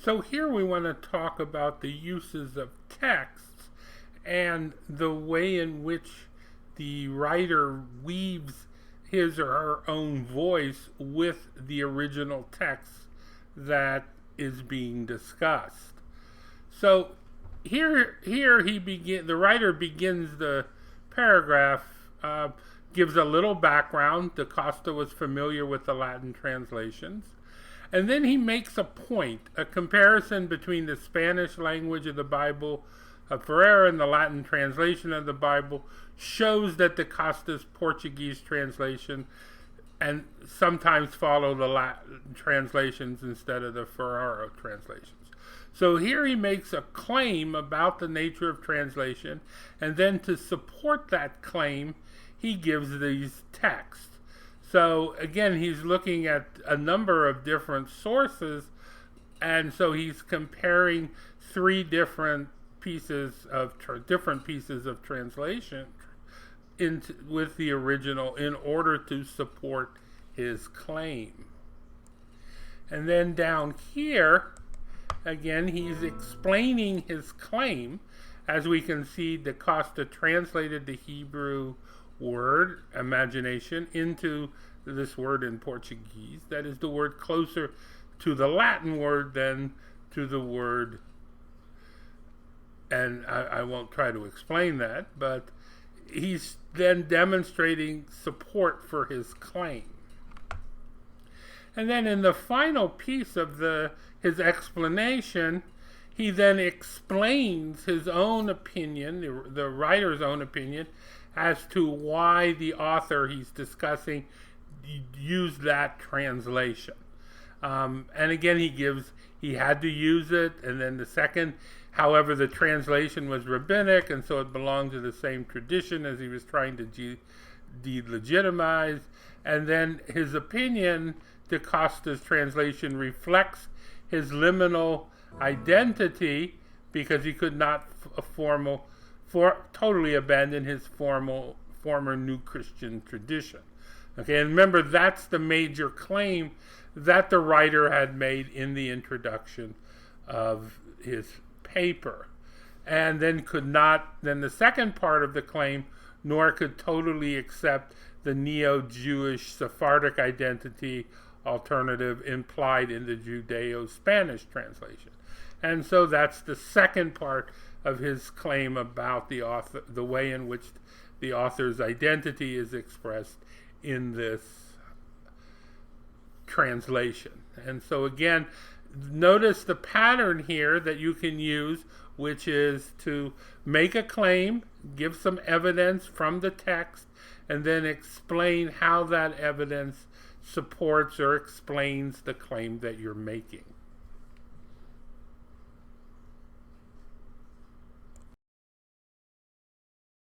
So here we want to talk about the uses of texts and the way in which the writer weaves his or her own voice with the original text that is being discussed. So the writer begins the paragraph, gives a little background. Da Costa was familiar with the Latin translations. And then he makes a point, a comparison between the Spanish language of the Bible of Ferreira and the Latin translation of the Bible shows that Da Costa's Portuguese translation and sometimes follow the Latin translations instead of the Ferreira translations. So here he makes a claim about the nature of translation, and then to support that claim, he gives these texts. So again, he's looking at a number of different sources, and so he's comparing three different pieces of translation with the original in order to support his claim. And then down here, again, he's explaining his claim. As we can see, Da Costa translated the Hebrew word, imagination, into this word in Portuguese. That is the word closer to the Latin word than to the word, and I won't try to explain that, but he's then demonstrating support for his claim. And then in the final piece of his explanation, he then explains his own opinion, the writer's own opinion, as to why the author he's discussing used that translation. And again, he had to use it, and then the second, however, the translation was rabbinic, and so it belonged to the same tradition as he was trying to delegitimize. And then his opinion, Da Costa's translation, reflects his liminal identity because he could not totally abandon his former New Christian tradition. Okay, and remember, that's the major claim that the writer had made in the introduction of his paper. And then the second part of the claim, nor could totally accept the neo-Jewish Sephardic identity alternative implied in the Judeo-Spanish translation. And so that's the second part of his claim about the author, the way in which the author's identity is expressed in this translation. And so again, notice the pattern here that you can use, which is to make a claim, give some evidence from the text, and then explain how that evidence supports or explains the claim that you're making.